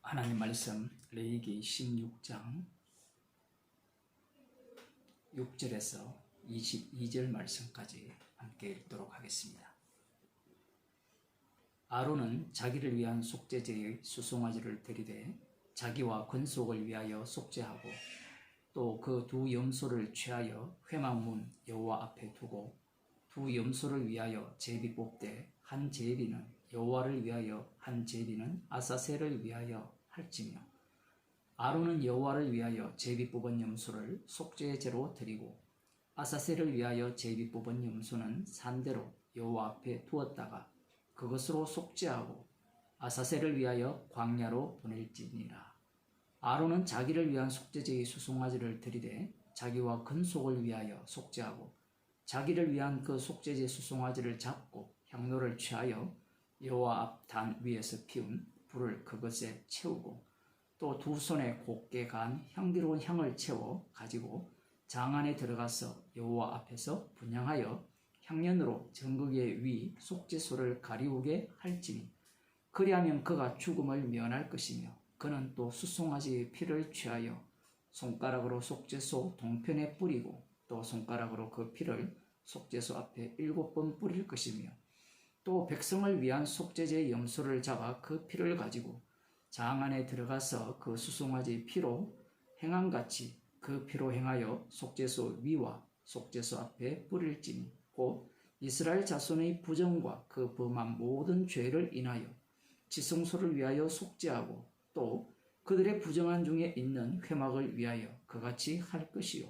하나님 말씀 레위기 16장 6절에서 22절 말씀까지 함께 읽도록 하겠습니다. 아론은 자기를 위한 속죄제의 수송아지를 들이되 자기와 건속을 위하여 속죄하고 또 그 두 염소를 취하여 회막문 여호와 앞에 두고 두 염소를 위하여 제비 뽑되 한 제비는 여호와를 위하여 한 제비는 아사셀을 위하여 할지며 아론은 여호와를 위하여 제비 뽑은 염소를 속죄제로 드리고 아사셀을 위하여 제비 뽑은 염소는 산대로 여호와 앞에 두었다가 그것으로 속죄하고 아사셀을 위하여 광야로 보낼지니라. 아론은 자기를 위한 속죄제의 수송아지를 드리되 자기와 건속을 위하여 속죄하고 자기를 위한 그 속죄제 수송아지를 잡고 향로를 취하여 여호와 앞 단 위에서 피운 불을 그것에 채우고 또 두 손에 곱게 간 향기로운 향을 채워 가지고 장 안에 들어가서 여호와 앞에서 분향하여 향연으로 전극의 위 속죄소를 가리우게 할지니 그리하면 그가 죽음을 면할 것이며 그는 또 수송아지의 피를 취하여 손가락으로 속죄소 동편에 뿌리고 또 손가락으로 그 피를 속죄소 앞에 7번 뿌릴 것이며 또 백성을 위한 속죄제의 염소를 잡아 그 피를 가지고 장 안에 들어가서 그 수송아지의 피로 행함같이 그 피로 행하여 속죄소 위와 속죄소 앞에 뿌릴지니 곧 이스라엘 자손의 부정과 그 범한 모든 죄를 인하여 지성소를 위하여 속죄하고 또 그들의 부정한 중에 있는 회막을 위하여 그같이 할 것이요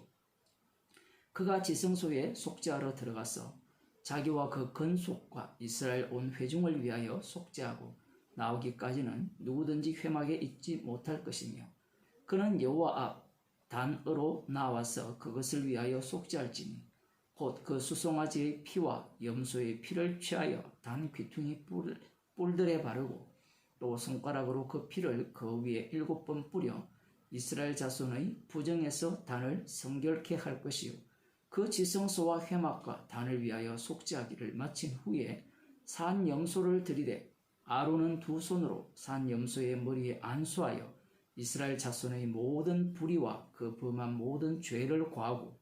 그가 지성소에 속죄하러 들어가서 자기와 그 건속과 이스라엘 온 회중을 위하여 속죄하고 나오기까지는 누구든지 회막에 있지 못할 것이며 그는 여호와 앞 단으로 나와서 그것을 위하여 속죄할지니 곧 그 수송아지의 피와 염소의 피를 취하여 단 귀퉁이 뿔들에 바르고 또 손가락으로 그 피를 그 위에 7번 뿌려 이스라엘 자손의 부정에서 단을 성결케 할 것이요 그 지성소와 회막과 단을 위하여 속죄하기를 마친 후에 산 염소를 들이되 아론은 두 손으로 산 염소의 머리에 안수하여 이스라엘 자손의 모든 불의와 그 범한 모든 죄를 고하고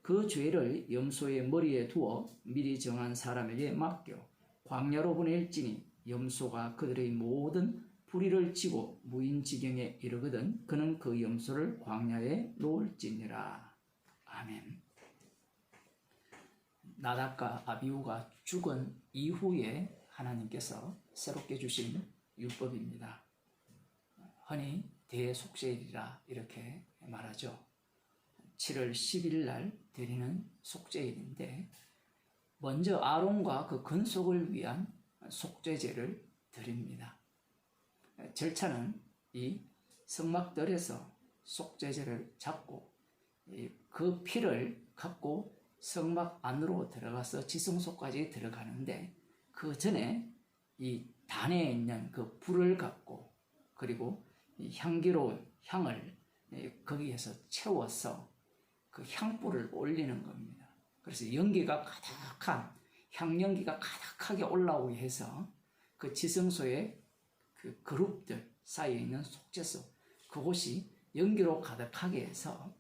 그 죄를 염소의 머리에 두어 미리 정한 사람에게 맡겨 광야로 보낼지니 염소가 그들의 모든 불의를 지고 무인지경에 이르거든 그는 그 염소를 광야에 놓을지니라. 아멘. 나답과 아비후가 죽은 이후에 하나님께서 새롭게 주신 율법입니다. 흔히 대속죄일이라 이렇게 말하죠. 7월 10일 날 드리는 속죄일인데 먼저 아론과 그 건속을 위한 속죄제를 드립니다. 절차는 이 성막들에서 속죄제를 잡고 그 피를 갖고 성막 안으로 들어가서 지성소까지 들어가는데 그 전에 이 단에 있는 그 불을 갖고 그리고 이 향기로운 향을 거기에서 채워서 그 향불을 올리는 겁니다. 그래서 연기가 가득한 향연기가 가득하게 올라오게 해서 그 지성소의 그 그룹들 사이에 있는 속죄소 그곳이 연기로 가득하게 해서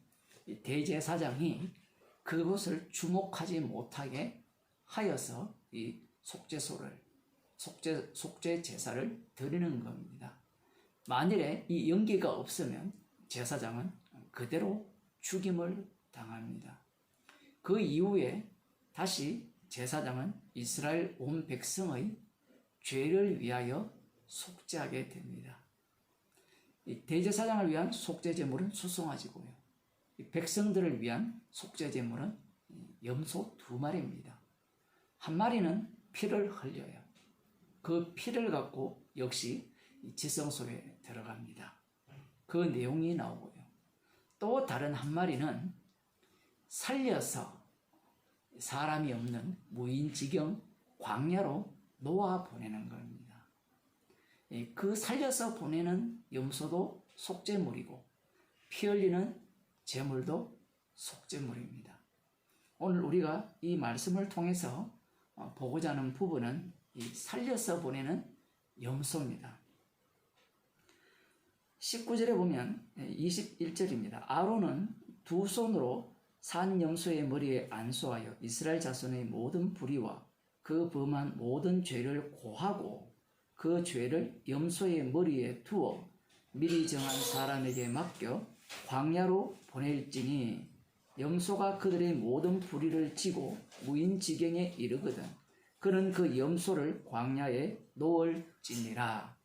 이 대제사장이 그곳을 주목하지 못하게 하여서 이 속죄 제사를 드리는 겁니다. 만일에 이 연기가 없으면 제사장은 그대로 죽임을 당합니다. 그 이후에 다시 제사장은 이스라엘 온 백성의 죄를 위하여 속죄하게 됩니다. 이 대제사장을 위한 속죄 제물은 수송아지고요. 백성들을 위한 속죄 제물은 염소 2마리입니다. 한 마리는 피를 흘려요. 그 피를 갖고 역시 지성소에 들어갑니다. 그 내용이 나오고요. 또 다른 한 마리는 살려서 사람이 없는 무인지경 광야로 놓아 보내는 겁니다. 그 살려서 보내는 염소도 속죄물이고 피 흘리는 제물도 속죄물입니다. 오늘 우리가 이 말씀을 통해서 보고자 하는 부분은 이 살려서 보내는 염소입니다. 19절에 보면 21절입니다. 아론은 두 손으로 산 염소의 머리에 안수하여 이스라엘 자손의 모든 불의와 그 범한 모든 죄를 고하고 그 죄를 염소의 머리에 두어 미리 정한 사람에게 맡겨 광야로 보낼지니 염소가 그들의 모든 불의를 지고 무인지경에 이르거든 그는 그 염소를 광야에 놓을지니라.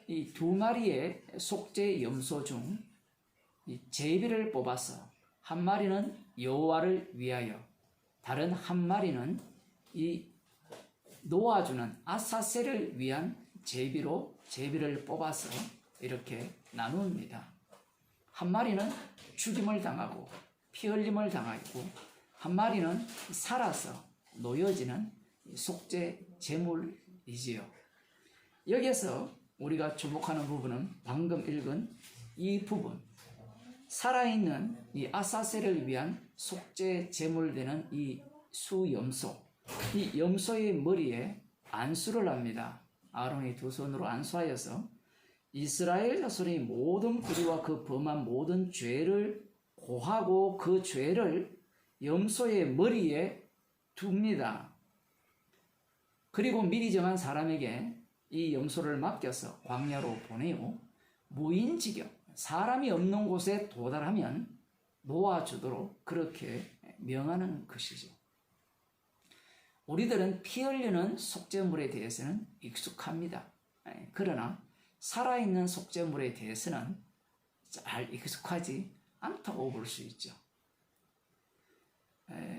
이 두 마리의 속죄 염소 중 제비를 뽑아서 한 마리는 여호와를 위하여 다른 한 마리는 이 놓아주는 아사셀을 위한 제비를 뽑아서 이렇게 나눕니다. 한 마리는 죽임을 당하고 피 흘림을 당하고 한 마리는 살아서 놓여지는 속죄 제물이지요. 여기에서 우리가 주목하는 부분은 방금 읽은 이 부분, 살아있는 이 아사셀을 위한 속죄 제물되는 이 수염소, 이 염소의 머리에 안수를 합니다. 아론이 두 손으로 안수하여서 이스라엘 자손의 모든 불의와 그 범한 모든 죄를 고하고 그 죄를 염소의 머리에 둡니다. 그리고 미리 정한 사람에게 이 염소를 맡겨서 광야로 보내요. 무인지경, 사람이 없는 곳에 도달하면 놓아주도록 그렇게 명하는 것이죠. 우리들은 피 흘리는 속죄물에 대해서는 익숙합니다. 그러나 살아있는 속죄물에 대해서는 잘 익숙하지 않다고 볼 수 있죠.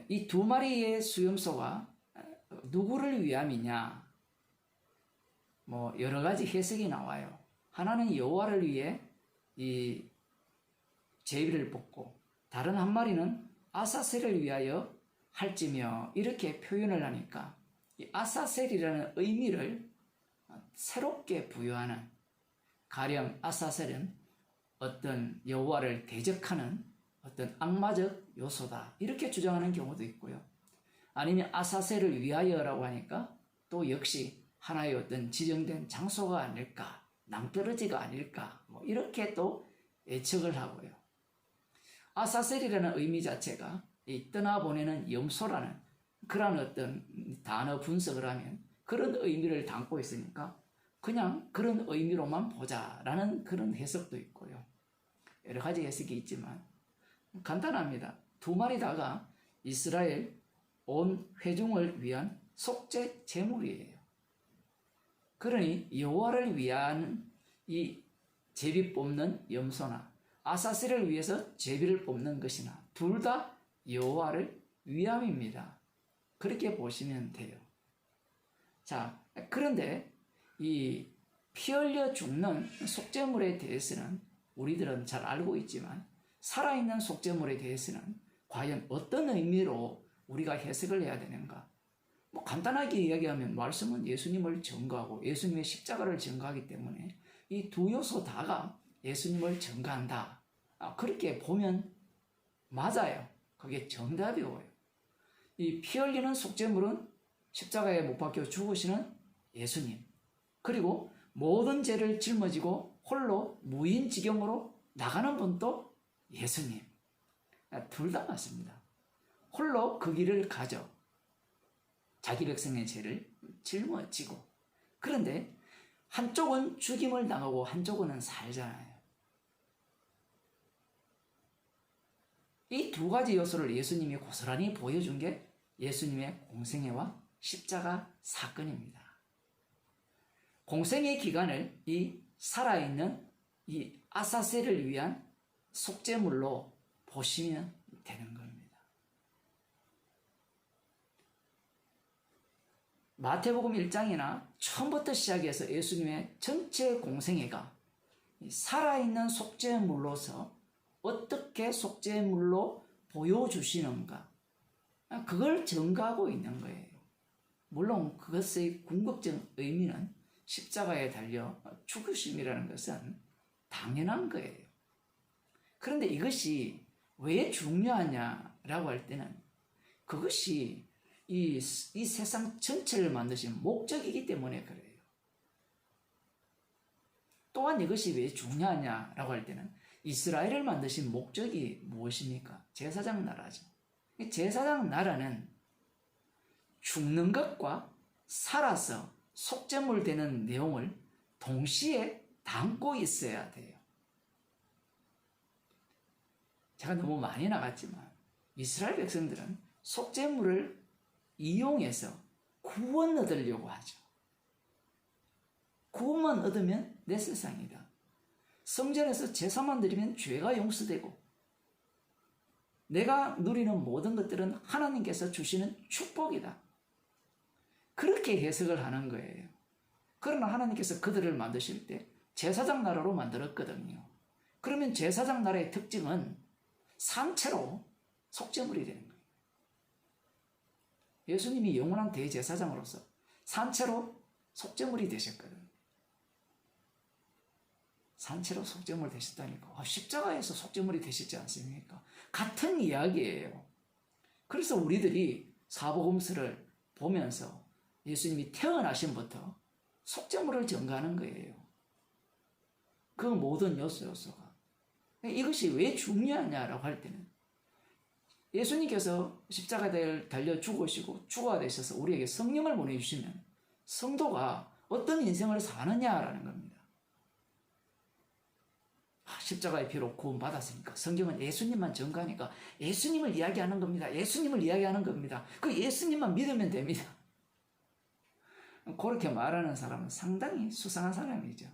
이 두 마리의 수염소가 누구를 위함이냐? 여러 가지 해석이 나와요. 하나는 여호와를 위해 이 제비를 뽑고 다른 한 마리는 아사셀을 위하여 할지며 이렇게 표현을 하니까 이 아사셀이라는 의미를 새롭게 부여하는, 가령 아사셀은 어떤 여호와를 대적하는 어떤 악마적 요소다 이렇게 주장하는 경우도 있고요. 아니면 아사셀을 위하여라고 하니까 또 역시 하나의 어떤 지정된 장소가 아닐까, 낭떠러지가 아닐까 이렇게 또 예측을 하고요. 아사셀이라는 의미 자체가 이 떠나보내는 염소라는 그런 어떤 단어 분석을 하면 그런 의미를 담고 있으니까 그냥 그런 의미로만 보자라는 그런 해석도 있고요. 여러 가지 해석이 있지만 간단합니다. 두 마리 다가 이스라엘 온 회중을 위한 속죄 제물이에요. 그러니 여호와를 위한 이 제비 뽑는 염소나 아사셀을 위해서 제비를 뽑는 것이나 둘 다 여호와를 위함입니다. 그렇게 보시면 돼요. 자, 그런데 이 피 흘려 죽는 속죄물에 대해서는 우리들은 잘 알고 있지만 살아있는 속죄물에 대해서는 과연 어떤 의미로 우리가 해석을 해야 되는가? 간단하게 이야기하면 말씀은 예수님을 증거하고 예수님의 십자가를 증거하기 때문에 이 두 요소 다가 예수님을 증거한다. 그렇게 보면 맞아요. 그게 정답이고요. 이 피 흘리는 속죄물은 십자가에 못 박혀 죽으시는 예수님, 그리고 모든 죄를 짊어지고 홀로 무인지경으로 나가는 분도 예수님. 둘 다 맞습니다. 홀로 그 길을 가져 자기 백성의 죄를 짊어지고, 그런데 한쪽은 죽임을 당하고 한쪽은 살잖아요. 이 두 가지 요소를 예수님이 고스란히 보여준 게 예수님의 공생애와 십자가 사건입니다. 공생애 기간을 이 살아있는 이 아사셀을 위한 속죄물로 보시면 되는 겁니다. 마태복음 1장이나 처음부터 시작해서 예수님의 전체 공생애가 살아있는 속죄물로서 어떻게 속죄물로 보여주시는가, 그걸 증거하고 있는 거예요. 물론 그것의 궁극적 의미는 십자가에 달려 죽으심이라는 것은 당연한 거예요. 그런데 이것이 왜 중요하냐라고 할 때는 그것이 이 세상 전체를 만드신 목적이기 때문에 그래요. 또한 이것이 왜 중요하냐라고 할 때는 이스라엘을 만드신 목적이 무엇입니까? 제사장 나라죠. 제사장 나라는 죽는 것과 살아서 속죄물 되는 내용을 동시에 담고 있어야 돼요. 제가 너무 많이 나갔지만 이스라엘 백성들은 속죄물을 이용해서 구원 얻으려고 하죠. 구원만 얻으면 내 세상이다. 성전에서 제사만 드리면 죄가 용서되고 내가 누리는 모든 것들은 하나님께서 주시는 축복이다. 그렇게 해석을 하는 거예요. 그러나 하나님께서 그들을 만드실 때 제사장 나라로 만들었거든요. 그러면 제사장 나라의 특징은 산채로 속죄물이 되는 거예요. 예수님이 영원한 대제사장으로서 산채로 속죄물이 되셨거든요. 산채로 속죄물 되셨다니까. 십자가에서 속죄물이 되시지 않습니까? 같은 이야기예요. 그래서 우리들이 사복음서를 보면서 예수님이 태어나심부터 속죄물을 전가하는 거예요. 그 모든 요소가. 이것이 왜 중요하냐라고 할 때는 예수님께서 십자가에 달려 죽으시고 주가 되셔서 우리에게 성령을 보내주시면 성도가 어떤 인생을 사느냐라는 겁니다. 십자가의 피로 구원받았으니까 성경은 예수님만 전가하니까 예수님을 이야기하는 겁니다. 예수님을 이야기하는 겁니다. 그 예수님만 믿으면 됩니다. 그렇게 말하는 사람은 상당히 수상한 사람이죠.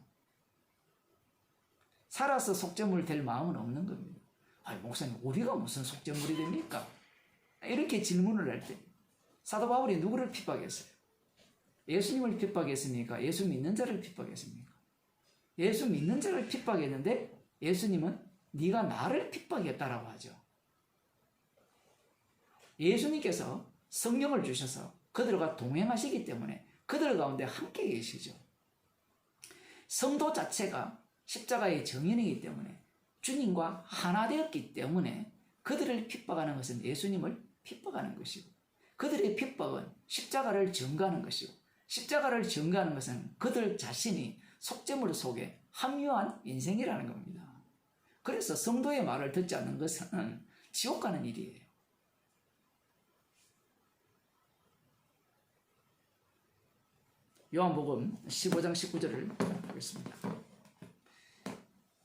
살아서 속죄물 될 마음은 없는 겁니다. 아니, 목사님, 우리가 무슨 속죄물이 됩니까? 이렇게 질문을 할 때 사도 바울이 누구를 핍박했어요? 예수님을 핍박했습니까? 예수 믿는 자를 핍박했습니까? 예수 믿는 자를 핍박했는데 예수님은 네가 나를 핍박했다라고 하죠. 예수님께서 성령을 주셔서 그들과 동행하시기 때문에 그들 가운데 함께 계시죠. 성도 자체가 십자가의 정인이기 때문에 주님과 하나 되었기 때문에 그들을 핍박하는 것은 예수님을 핍박하는 것이고 그들의 핍박은 십자가를 전가하는 것이고 십자가를 전가하는 것은 그들 자신이 속죄물 속에 합류한 인생이라는 겁니다. 그래서 성도의 말을 듣지 않는 것은 지옥 가는 일이에요. 요한복음 15장 19절을 보겠습니다.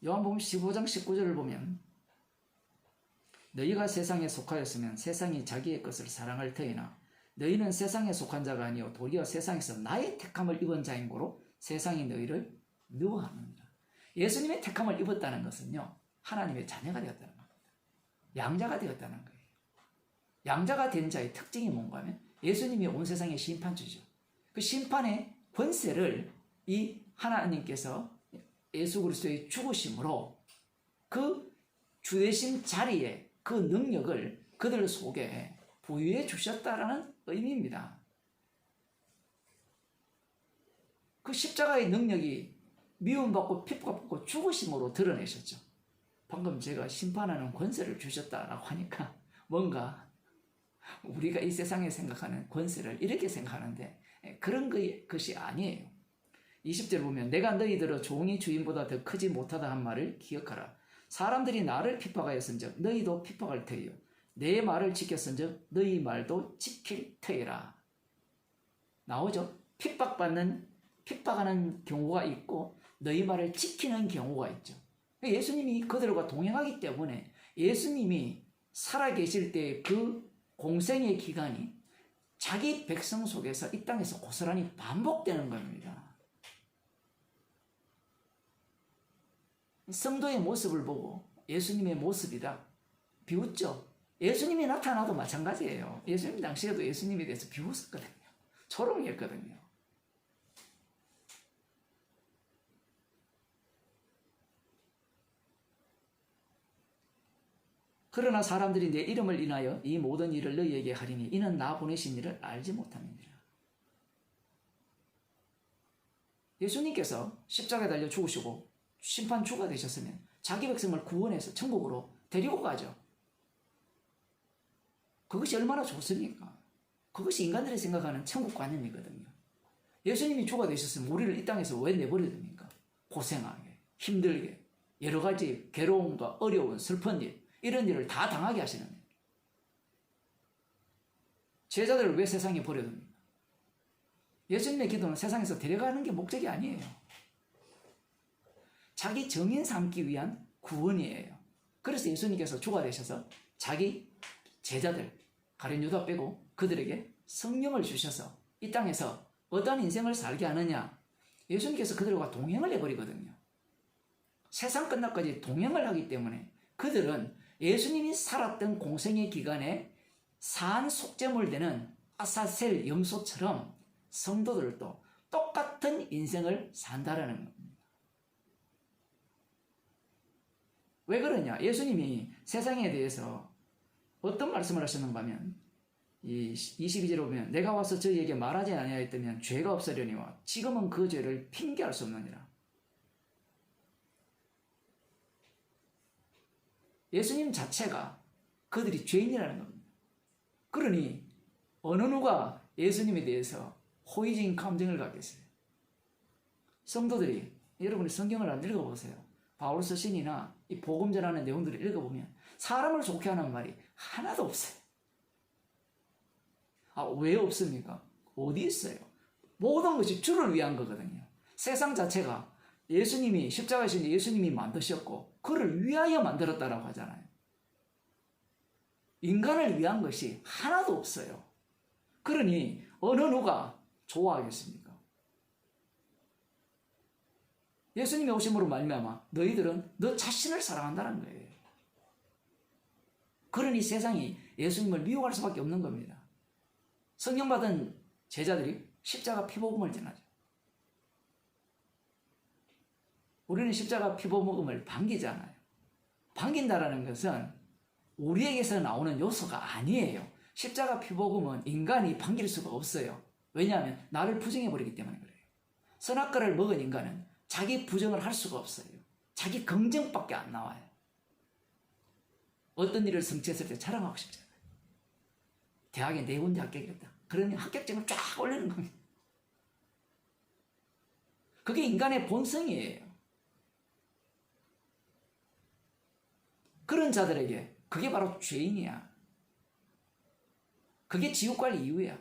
요한복음 15장 19절을 보면 너희가 세상에 속하였으면 세상이 자기의 것을 사랑할 터이나 너희는 세상에 속한 자가 아니요 도리어 세상에서 나의 택함을 입은 자인 고로 세상이 너희를 미워하느니라. 예수님의 택함을 입었다는 것은요 하나님의 자녀가 되었다는 겁니다. 양자가 되었다는 거예요. 양자가 된 자의 특징이 뭔가 하면 예수님이 온 세상의 심판주죠. 그 심판의 권세를 이 하나님께서 예수 그리스도의 죽으심으로 그 주되신 자리에 그 능력을 그들 속에 부여해 주셨다라는 의미입니다. 그 십자가의 능력이 미움받고 핍박받고 죽으심으로 드러내셨죠. 방금 제가 심판하는 권세를 주셨다라고 하니까 뭔가 우리가 이 세상에 생각하는 권세를 이렇게 생각하는데 그런 것이 아니에요. 20절 보면 내가 너희들의 종이 주인보다 더 크지 못하다 한 말을 기억하라. 사람들이 나를 핍박하였은즉 너희도 핍박할 터이요 내 말을 지켰은즉 너희 말도 지킬 터이라. 나오죠? 핍박하는 경우가 있고 너희 말을 지키는 경우가 있죠. 예수님이 그들과 동행하기 때문에 예수님이 살아계실 때 그 공생의 기간이 자기 백성 속에서 이 땅에서 고스란히 반복되는 겁니다. 성도의 모습을 보고 예수님의 모습이다 비웃죠. 예수님이 나타나도 마찬가지예요. 예수님 당시에도 예수님에 대해서 비웃었거든요. 조롱했거든요. 그러나 사람들이 내 이름을 인하여 이 모든 일을 너희에게 하리니 이는 나 보내신 이를 알지 못함이니라. 예수님께서 십자가에 달려 죽으시고 심판주가 되셨으면 자기 백성을 구원해서 천국으로 데리고 가죠. 그것이 얼마나 좋습니까? 그것이 인간들이 생각하는 천국관념이거든요. 예수님이 주가 되셨으면 우리를 이 땅에서 왜 내버려 둡니까? 고생하게. 힘들게 여러 가지 괴로움과 어려운 슬픈 일, 이런 일을 다 당하게 하시는 거예요. 제자들을 왜 세상에 버려둡니까? 예수님의 기도는 세상에서 데려가는 게 목적이 아니에요. 자기 정인 삼기 위한 구원이에요. 그래서 예수님께서 주가 되셔서 자기 제자들, 가룟 유다 빼고 그들에게 성령을 주셔서 이 땅에서 어떠한 인생을 살게 하느냐, 예수님께서 그들과 동행을 해버리거든요. 세상 끝날까지 동행을 하기 때문에 그들은 예수님이 살았던 공생의 기간에 산 속죄물 되는 아사셀 염소처럼 성도들도 똑같은 인생을 산다라는 겁니다. 왜 그러냐? 예수님이 세상에 대해서 어떤 말씀을 하셨는가 하면 이 22절에 보면 내가 와서 저희에게 말하지 아니하였다면 죄가 없으려니와 지금은 그 죄를 핑계할 수 없느니라. 예수님 자체가 그들이 죄인이라는 겁니다. 그러니 어느 누가 예수님에 대해서 호의적인 감정을 갖겠어요? 성도들이, 여러분이 성경을 안 읽어보세요. 바울 서신이나 이 복음 전하는 내용들을 읽어보면 사람을 좋게 하는 말이 하나도 없어요. 왜 없습니까? 어디 있어요? 모든 것이 주를 위한 거거든요. 세상 자체가 예수님이 십자가에 신 예수님이 만드셨고 그를 위하여 만들었다라고 하잖아요. 인간을 위한 것이 하나도 없어요. 그러니 어느 누가 좋아하겠습니까? 예수님이 오심으로 말미암아 너희들은 너 자신을 사랑한다는 거예요. 그러니 세상이 예수님을 미워할 수밖에 없는 겁니다. 성령 받은 제자들이 십자가 피복음을 전하죠. 우리는 십자가 피복음을 반기잖아요. 반긴다라는 것은 우리에게서 나오는 요소가 아니에요. 십자가 피복음은 인간이 반길 수가 없어요. 왜냐하면 나를 부정해버리기 때문에 그래요. 선악과를 먹은 인간은 자기 부정을 할 수가 없어요. 자기 긍정밖에 안 나와요. 어떤 일을 성취했을 때 자랑하고 싶잖아요. 대학에 내 혼자 합격했다. 그러니 합격증을 쫙 올리는 겁니다. 그게 인간의 본성이에요. 그런 자들에게 그게 바로 죄인이야. 그게 지옥 갈 이유야.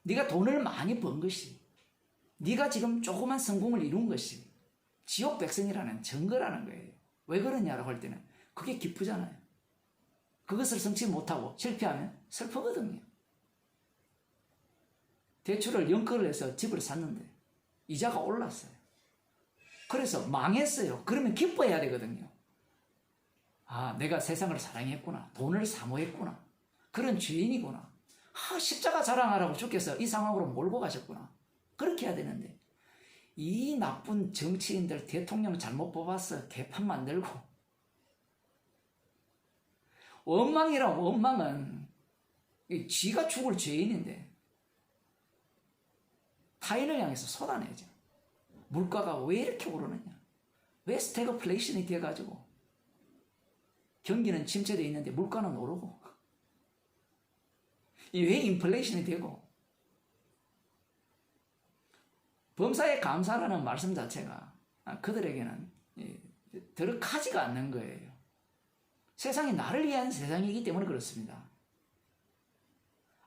네가 돈을 많이 번 것이, 네가 지금 조그만 성공을 이룬 것이 지옥 백성이라는 증거라는 거예요. 왜 그러냐라고 할 때는 그게 기쁘잖아요. 그것을 성취 못하고 실패하면 슬프거든요. 대출을 연끌을 해서 집을 샀는데 이자가 올랐어요. 그래서 망했어요. 그러면 기뻐해야 되거든요. 내가 세상을 사랑했구나. 돈을 사모했구나. 그런 죄인이구나. 십자가 자랑하라고 주께서 이 상황으로 몰고 가셨구나. 그렇게 해야 되는데 이 나쁜 정치인들 대통령 잘못 뽑았어. 개판 만들고. 원망이란 원망은 지가 죽을 죄인인데 타인을 향해서 쏟아내죠. 물가가 왜 이렇게 오르느냐? 왜 스태그플레이션이 돼가지고 경기는 침체되어 있는데 물가는 오르고 왜 인플레이션이 되고 범사에 감사라는 말씀 자체가 그들에게는 들어가지가 않는 거예요. 세상이 나를 위한 세상이기 때문에 그렇습니다.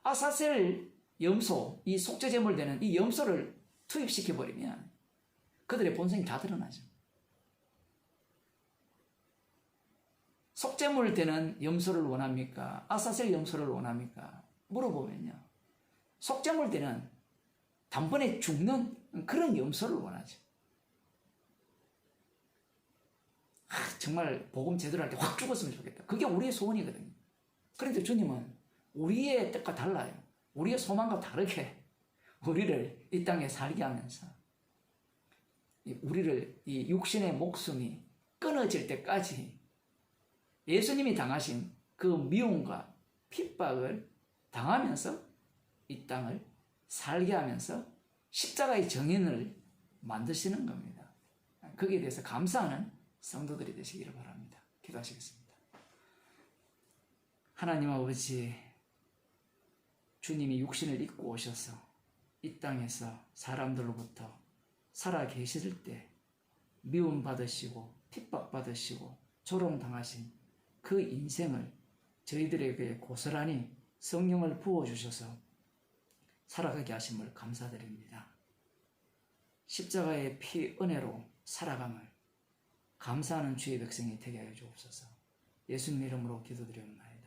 아사셀 염소, 이 속죄제물 되는 이 염소를 투입시켜버리면 그들의 본성이 다 드러나죠. 속죄물 되는 염소를 원합니까? 아사셀 염소를 원합니까? 물어보면요. 속죄물 되는 단번에 죽는 그런 염소를 원하죠. 정말 복음 제대로 할 때 확 죽었으면 좋겠다. 그게 우리의 소원이거든요. 그런데 주님은 우리의 뜻과 달라요. 우리의 소망과 다르게 우리를 이 땅에 살게 하면서 우리를 이 육신의 목숨이 끊어질 때까지 예수님이 당하신 그 미움과 핍박을 당하면서 이 땅을 살게 하면서 십자가의 정인을 만드시는 겁니다. 거기에 대해서 감사하는 성도들이 되시기를 바랍니다. 기도하시겠습니다. 하나님 아버지, 주님이 육신을 입고 오셔서 이 땅에서 사람들로부터 살아 계실 때 미움 받으시고 핍박 받으시고 조롱당하신 그 인생을 저희들에게 고스란히 성령을 부어주셔서 살아가게 하심을 감사드립니다. 십자가의 피 은혜로 살아감을 감사하는 주의 백성이 되게 하여 주옵소서. 예수님 이름으로 기도드렸나이다.